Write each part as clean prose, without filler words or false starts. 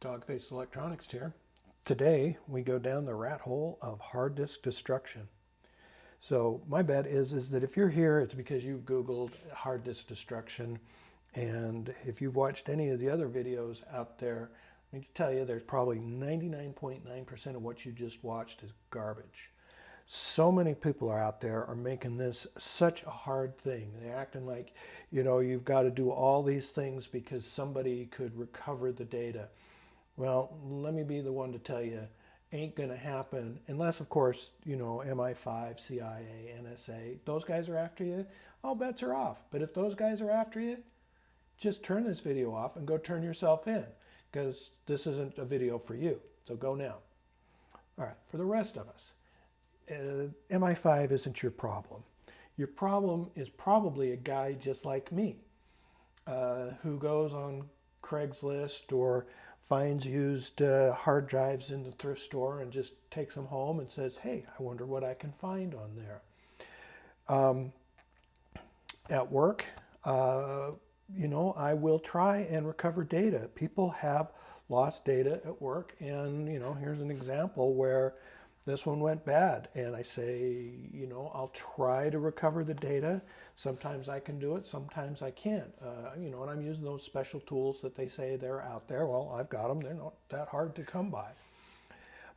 Dog-faced electronics here. Today we go down the rat hole of hard disk destruction. So my bet is that if you're here, it's because you've Googled hard disk destruction, and if you've watched any of the other videos out there, I need to tell you there's probably 99.9% of what you just watched is garbage. So many people are out there are making this such a hard thing. They're acting like, you've got to do all these things because somebody could recover the data. Well, let me be the one to tell you, ain't going to happen unless, of course, MI5, CIA, NSA, those guys are after you. All bets are off. But if those guys are after you, just turn this video off and go turn yourself in, because this isn't a video for you. So go now. All right, for the rest of us, MI5 isn't your problem. Your problem is probably a guy just like me who goes on Craigslist or finds used hard drives in the thrift store and just takes them home and says, hey, I wonder what I can find on there. At work, I will try and recover data. People have lost data at work, and here's an example where this one went bad, and I say, I'll try to recover the data. Sometimes I can do it, sometimes I can't. And I'm using those special tools that they say they're out there. Well, I've got them. They're not that hard to come by.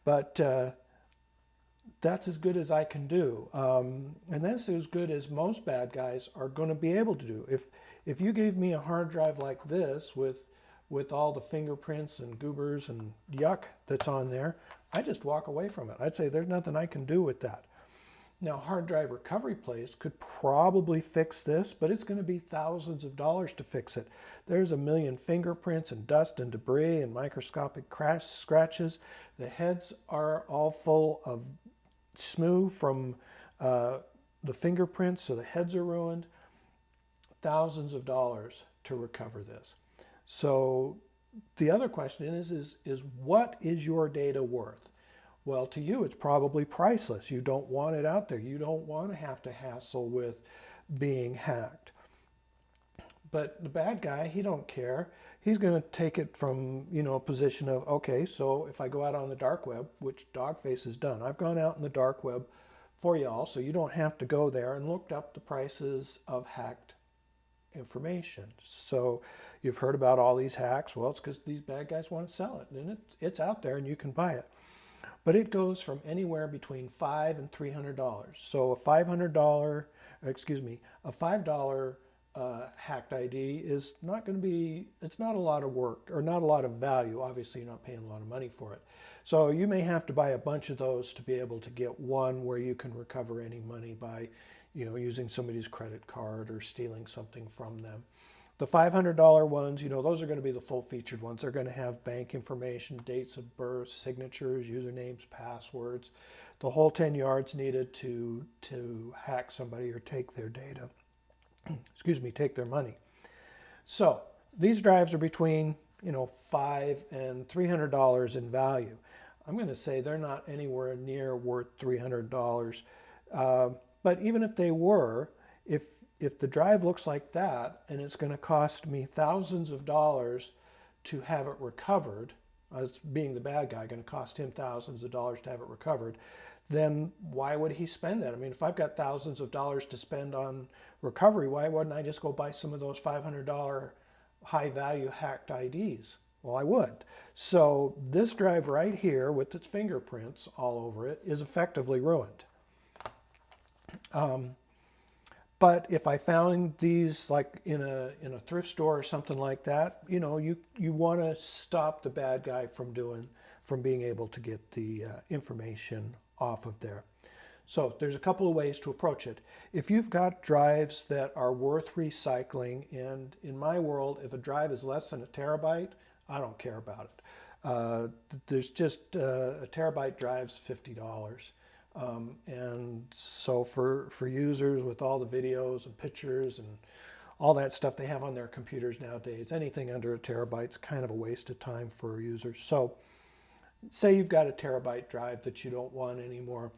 But that's as good as I can do. And that's as good as most bad guys are going to be able to do. If you gave me a hard drive like this with all the fingerprints and goobers and yuck that's on there, I just walk away from it. I'd say there's nothing I can do with that. Now, hard drive recovery place could probably fix this, but it's going to be thousands of dollars to fix it. There's a million fingerprints and dust and debris and microscopic scratches. The heads are all full of smooth from the fingerprints, so the heads are ruined. Thousands of dollars to recover this. So the other question is what is your data worth? Well, to you, it's probably priceless. You don't want it out there. You don't want to have to hassle with being hacked. But the bad guy, he don't care. He's going to take it from, a position of, okay, so if I go out on the dark web, which Dogface has done, I've gone out in the dark web for y'all, so you don't have to go there, and looked up the prices of hacked information. So you've heard about all these hacks. Well, it's because these bad guys want to sell it, and it's out there and you can buy it. But it goes from anywhere between $5 and $300. So a $500 hacked ID is not going to be, it's not a lot of work or not a lot of value. Obviously, you're not paying a lot of money for it. So you may have to buy a bunch of those to be able to get one where you can recover any money by using somebody's credit card or stealing something from them. The $500 ones, those are going to be the full-featured ones. They're going to have bank information, dates of birth, signatures, usernames, passwords, the whole 10 yards needed to hack somebody or take their data. Take their money. So these drives are between, $5 and $300 in value. I'm going to say they're not anywhere near worth $300. But even if they were, if the drive looks like that and it's going to cost me thousands of dollars to have it recovered, as being the bad guy, going to cost him thousands of dollars to have it recovered, then why would he spend that? I mean, if I've got thousands of dollars to spend on recovery, why wouldn't I just go buy some of those $500 high-value hacked IDs? Well, I would. So this drive right here with its fingerprints all over it is effectively ruined. But if I found these like in a thrift store or something like that, you want to stop the bad guy from being able to get the information off of there. So there's a couple of ways to approach it. If you've got drives that are worth recycling, and in my world, if a drive is less than a terabyte, I don't care about it. There's just a terabyte drive's $50. And so for users with all the videos and pictures and all that stuff they have on their computers nowadays, anything under a terabyte is kind of a waste of time for users. So say you've got a terabyte drive that you don't want anymore.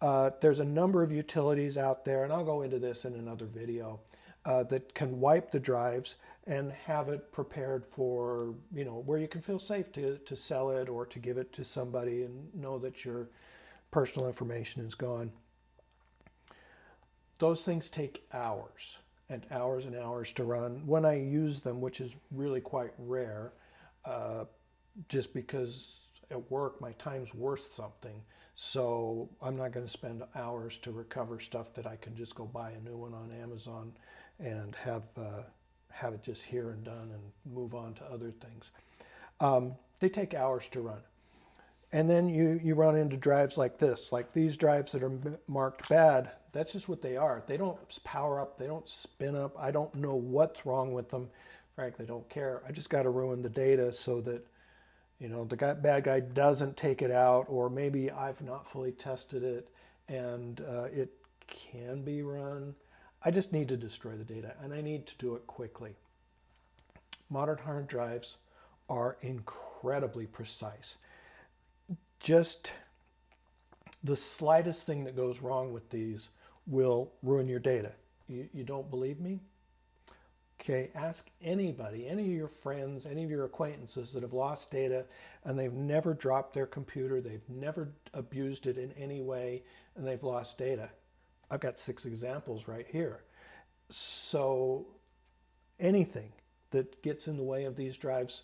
There's a number of utilities out there, and I'll go into this in another video, that can wipe the drives. and have it prepared for, where you can feel safe to sell it or to give it to somebody and know that your personal information is gone. Those things take hours and hours and hours to run. When I use them, which is really quite rare, just because at work my time's worth something. So I'm not going to spend hours to recover stuff that I can just go buy a new one on Amazon and have it just here and done and move on to other things. They take hours to run. And then you run into drives like this, like these drives that are marked bad. That's just what they are. They don't power up. They don't spin up. I don't know what's wrong with them. Frankly, don't care. I just got to ruin the data so that, the bad guy doesn't take it out, or maybe I've not fully tested it and it can be run. I just need to destroy the data, and I need to do it quickly. Modern hard drives are incredibly precise. Just the slightest thing that goes wrong with these will ruin your data. You don't believe me? Okay, ask anybody, any of your friends, any of your acquaintances that have lost data and they've never dropped their computer, they've never abused it in any way, and they've lost data. I've got 6 examples right here. So anything that gets in the way of these drives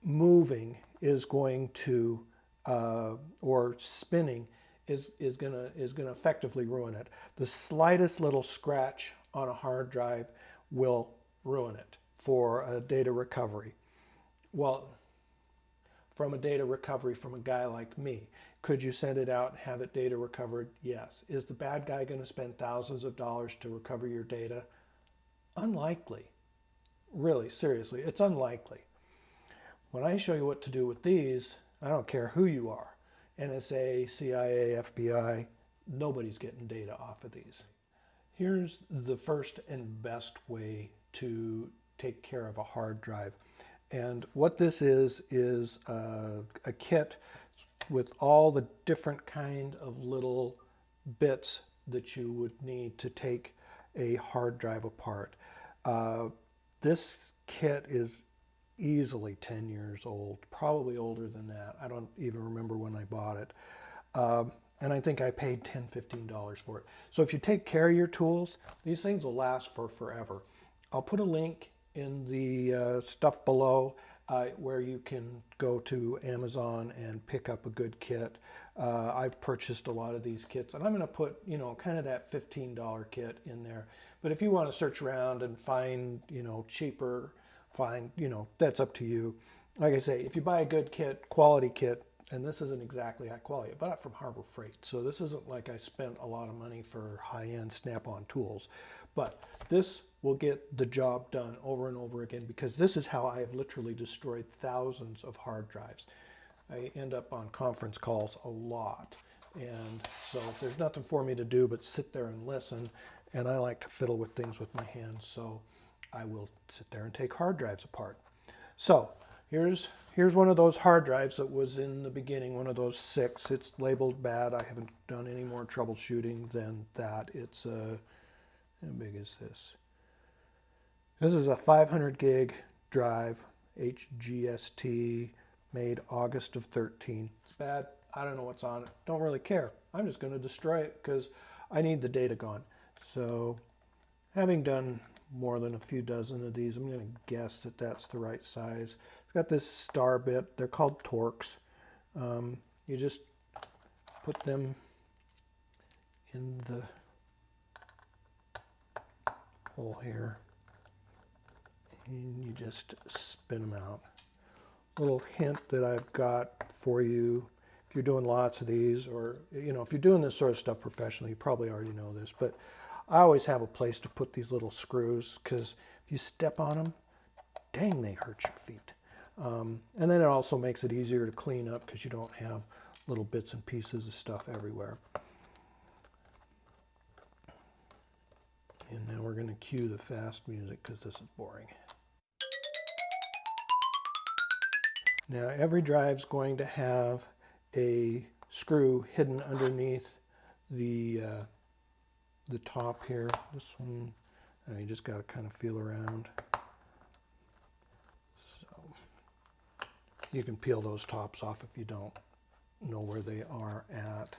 moving is going to, or spinning is going to effectively ruin it. The slightest little scratch on a hard drive will ruin it for a data recovery. Well, from a data recovery from a guy like me, could you send it out and have it data recovered? Yes. Is the bad guy going to spend thousands of dollars to recover your data? Unlikely. Really, seriously, it's unlikely. When I show you what to do with these, I don't care who you are. NSA, CIA, FBI, nobody's getting data off of these. Here's the first and best way to take care of a hard drive. And what this is a kit with all the different kind of little bits that you would need to take a hard drive apart. This kit is easily 10 years old, probably older than that. I don't even remember when I bought it. And I think I paid $10, $15 for it. So if you take care of your tools, these things will last for forever. I'll put a link in the stuff below where you can go to Amazon and pick up a good kit. I've purchased a lot of these kits, and I'm going to put, kind of that $15 kit in there. But if you want to search around and find, cheaper, that's up to you. Like I say, if you buy a good kit, quality kit, and this isn't exactly high quality, I bought it from Harbor Freight, so this isn't like I spent a lot of money for high-end Snap-on tools. But this will get the job done over and over again, because this is how I have literally destroyed thousands of hard drives. I end up on conference calls a lot, and so there's nothing for me to do but sit there and listen, and I like to fiddle with things with my hands, so I will sit there and take hard drives apart. So here's one of those hard drives that was in the beginning, one of those 6. It's labeled bad. I haven't done any more troubleshooting than that. It's how big is this? This is a 500 gig drive, HGST, made August of 13. It's bad. I don't know what's on it. Don't really care. I'm just going to destroy it because I need the data gone. So having done more than a few dozen of these, I'm going to guess that that's the right size. It's got this star bit. They're called Torx. You just put them in the hole here, and you just spin them out. A little hint that I've got for you, if you're doing lots of these, or if you're doing this sort of stuff professionally, you probably already know this, but I always have a place to put these little screws, because if you step on them, dang, they hurt your feet. And then it also makes it easier to clean up because you don't have little bits and pieces of stuff everywhere. And now we're going to cue the fast music because this is boring. Now every drive's going to have a screw hidden underneath the top here. This one, you just got to kind of feel around. you can peel those tops off if you don't know where they are at.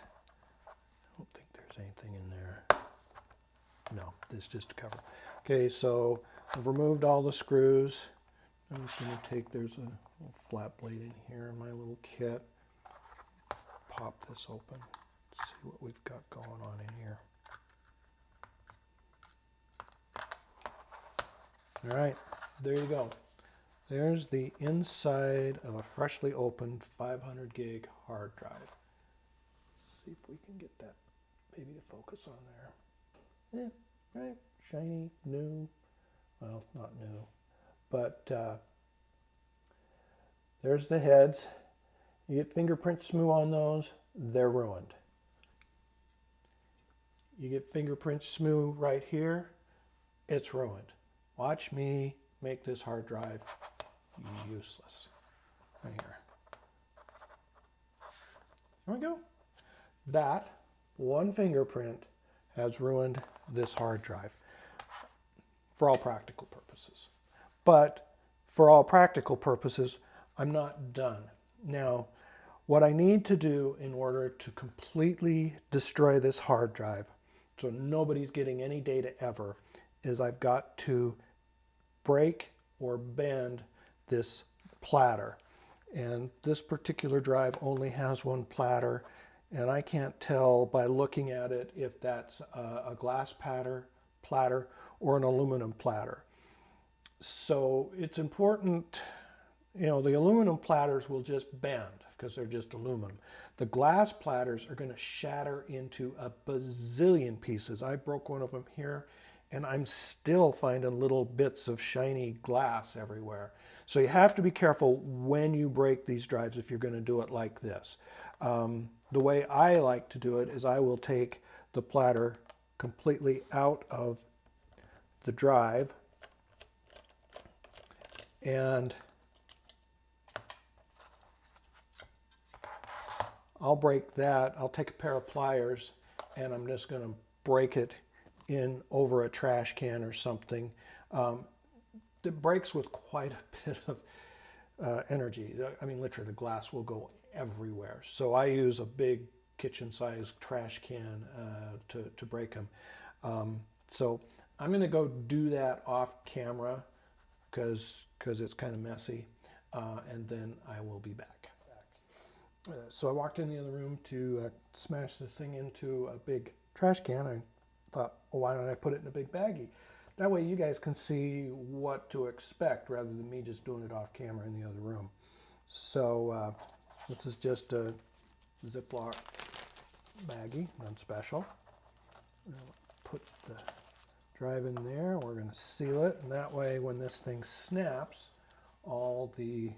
I don't think there's anything in there. No, this is just a cover. Okay, so I've removed all the screws. I'm just going to take, there's a little flat blade in here in my little kit. Pop this open, see what we've got going on in here. All right, there you go. There's the inside of a freshly opened 500 gig hard drive. Let's see if we can get that baby to focus on there. Yeah, right, shiny, new. Well, not new, but there's the heads. You get fingerprint smooth on those, they're ruined. You get fingerprint smooth right here, it's ruined. Watch me make this hard drive useless. Right here. There we go. That one fingerprint has ruined this hard drive for all practical purposes. But for all practical purposes, I'm not done. Now, what I need to do in order to completely destroy this hard drive, so nobody's getting any data ever, is I've got to break or bend this platter. And this particular drive only has one platter, and I can't tell by looking at it if that's a glass platter or an aluminum platter. So it's important, you know, the aluminum platters will just bend because they're just aluminum. The glass platters are going to shatter into a bazillion pieces. I broke one of them here, and I'm still finding little bits of shiny glass everywhere. So you have to be careful when you break these drives if you're going to do it like this. The way I like to do it is I will take the platter completely out of the drive, and I'll break that. I'll take a pair of pliers and I'm just going to break it in over a trash can or something. It breaks with quite a bit of energy. I mean, literally the glass will go everywhere. So I use a big kitchen-sized trash can to break them. So I'm going to go do that off camera because it's kind of messy, and then I will be back. So I walked in the other room to smash this thing into a big trash can. I thought, well, why don't I put it in a big baggie? That way you guys can see what to expect rather than me just doing it off camera in the other room. So this is just a Ziploc baggie, none special. Put the drive in there. We're going to seal it, and that way when this thing snaps, all the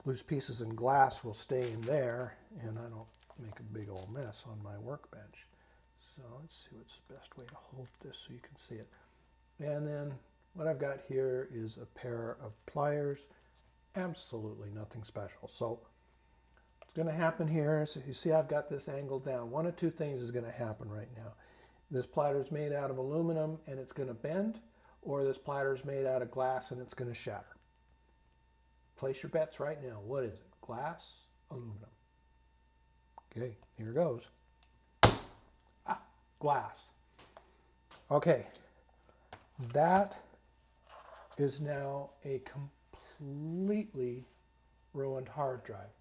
loose pieces and glass will stay in there, and I don't make a big old mess on my workbench. So let's see what's the best way to hold this so you can see it. And then what I've got here is a pair of pliers. Absolutely nothing special. So what's going to happen here is, you see I've got this angled down. One of two things is going to happen right now. This platter is made out of aluminum and it's going to bend, or this platter is made out of glass and it's going to shatter. Place your bets right now. What is it? Glass, aluminum? Okay, here goes. Ah, glass. Okay, that is now a completely ruined hard drive.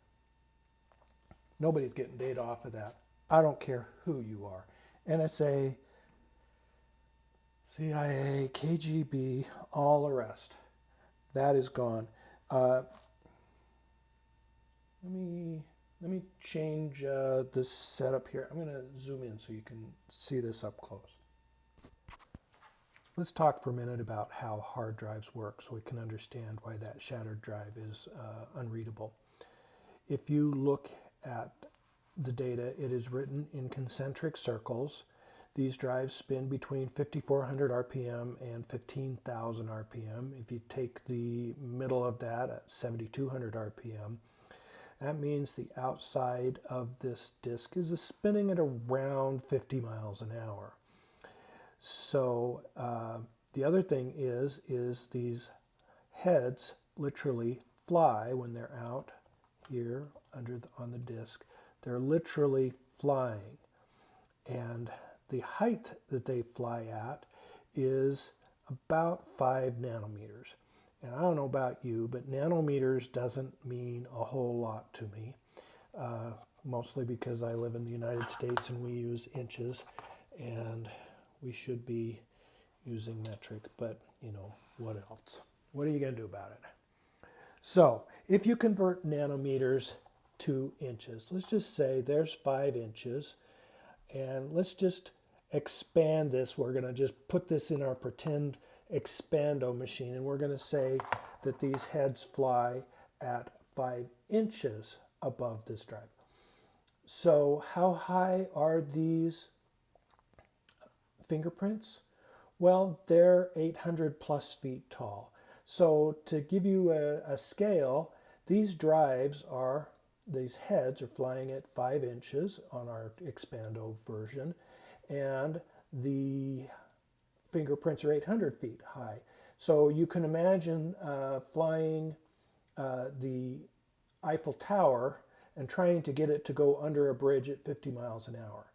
Nobody's getting data off of that. I don't care who you are. NSA, CIA, KGB, all the rest. That is gone. Let me change this setup here. I'm going to zoom in so you can see this up close. Let's talk for a minute about how hard drives work so we can understand why that shattered drive is unreadable. If you look at the data, it is written in concentric circles. These drives spin between 5,400 RPM and 15,000 RPM. If you take the middle of that at 7,200 RPM, that means the outside of this disk is spinning at around 50 miles an hour. So the other thing is these heads literally fly when they're out here on the disc. They're literally flying. And the height that they fly at is about 5 nanometers. And I don't know about you, but nanometers doesn't mean a whole lot to me, mostly because I live in the United States and we use inches, and we should be using metric, but you know, what else? What are you going to do about it? So if you convert nanometers to inches, let's just say there's 5 inches, and let's just expand this. We're going to just put this in our pretend expando machine, and we're going to say that these heads fly at 5 inches above this drive. So how high are these fingerprints? Well, they're 800 plus feet tall. So to give you a scale, these heads are flying at 5 inches on our expando version, and the fingerprints are 800 feet high. So you can imagine flying the Eiffel Tower and trying to get it to go under a bridge at 50 miles an hour.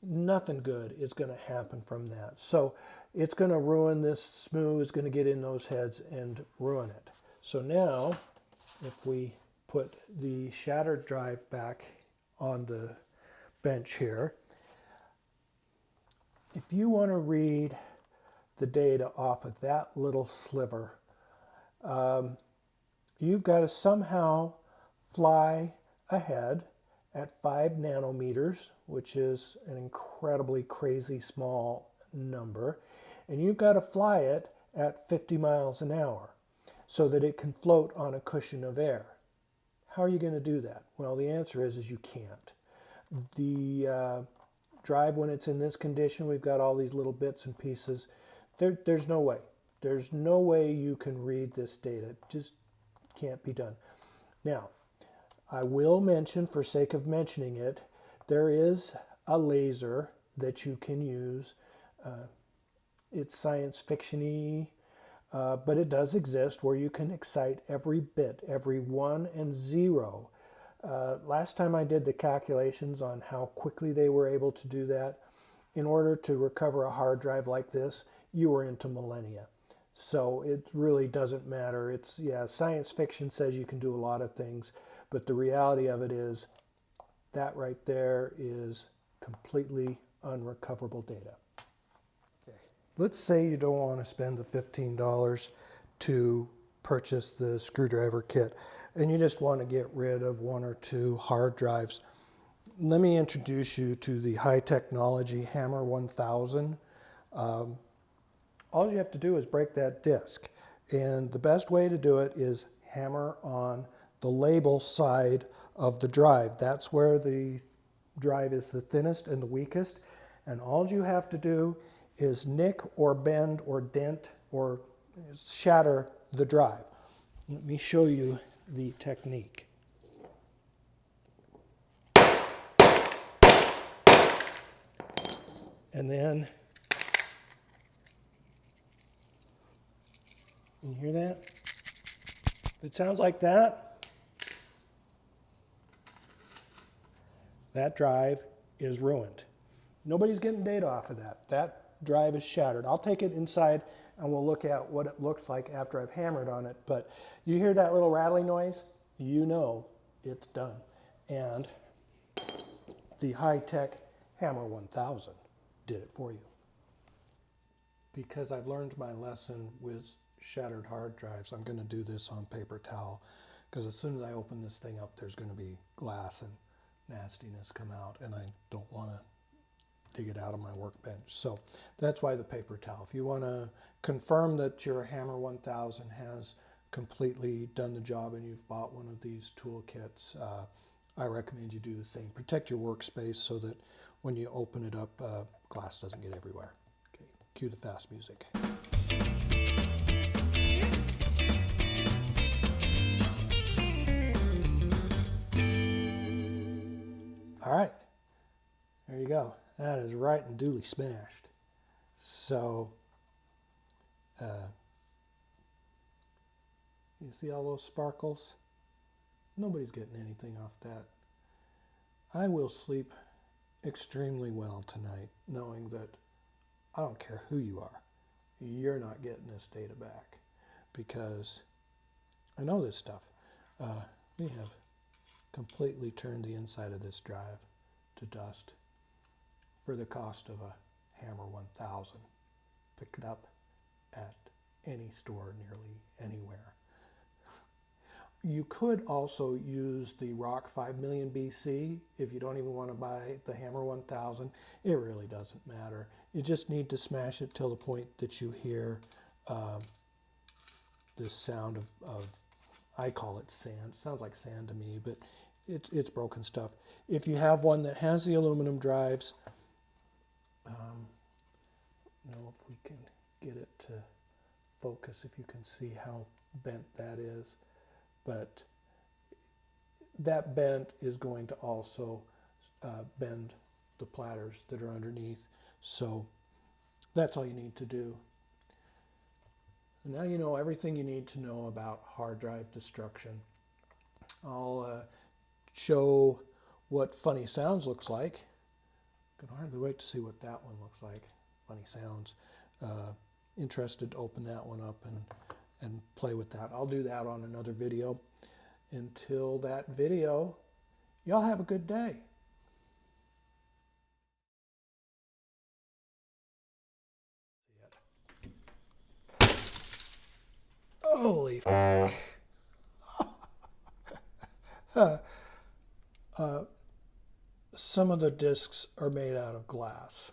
Nothing good is going to happen from that. So it's going to ruin this smooth, is going to get in those heads and ruin it. So now, if we put the shattered drive back on the bench here, if you want to read the data off of that little sliver, you've got to somehow fly ahead at 5 nanometers, which is an incredibly crazy small number, and you've got to fly it at 50 miles an hour so that it can float on a cushion of air. How are you going to do that? Well, the answer is you can't. The drive, when it's in this condition, we've got all these little bits and pieces. There's no way. There's no way you can read this data. It just can't be done. Now, I will mention, for sake of mentioning it, there is a laser that you can use. It's science fiction-y, but it does exist, where you can excite every bit, every 1 and 0. Last time I did the calculations on how quickly they were able to do that, in order to recover a hard drive like this, you were into millennia. So it really doesn't matter. It's, yeah, science fiction says you can do a lot of things, but the reality of it is that right there is completely unrecoverable data. Okay. Let's say you don't want to spend the $15 to purchase the screwdriver kit, and you just want to get rid of 1 or 2 hard drives. Let me introduce you to the high technology Hammer 1000. All you have to do is break that disc, and the best way to do it is hammer on the label side of the drive. That's where the drive is the thinnest and the weakest, and all you have to do is nick or bend or dent or shatter the drive. Let me show you the technique. And then, you hear that? If it sounds like that, that drive is ruined. Nobody's getting data off of that. That drive is shattered. I'll take it inside and we'll look at what it looks like after I've hammered on it. But you hear that little rattling noise? You know it's done. And the high-tech Hammer 1000 did it for you. Because I've learned my lesson with shattered hard drives, I'm going to do this on paper towel, because as soon as I open this thing up, there's going to be glass and nastiness come out, and I don't want to dig it out of my workbench. So that's why the paper towel. If you want to confirm that your Hammer 1000 has completely done the job and you've bought one of these toolkits, I recommend you do the same. Protect your workspace so that when you open it up, glass doesn't get everywhere. Okay, cue the fast music. All right, there you go. That is right and duly smashed. So, you see all those sparkles? Nobody's getting anything off that. I will sleep extremely well tonight knowing that I don't care who you are, you're not getting this data back because I know this stuff. We have completely turned the inside of this drive to dust for the cost of a Hammer 1000. Pick it up at any store nearly anywhere. You could also use the Rock 5 million BC if you don't even want to buy the Hammer 1000. It really doesn't matter. You just need to smash it till the point that you hear this sound of, I call it sand. It sounds like sand to me, but it's broken stuff. If you have one that has the aluminum drives, know if we can get it to focus, if you can see how bent that is. But that bent is going to also bend the platters that are underneath. So that's all you need to do. And now you know everything you need to know about hard drive destruction. I'll show what funny sounds looks like. I can hardly wait to see what that one looks like. Funny sounds. Interested to open that one up and play with that. I'll do that on another video. Until that video, y'all have a good day. Holy f***. Some of the discs are made out of glass.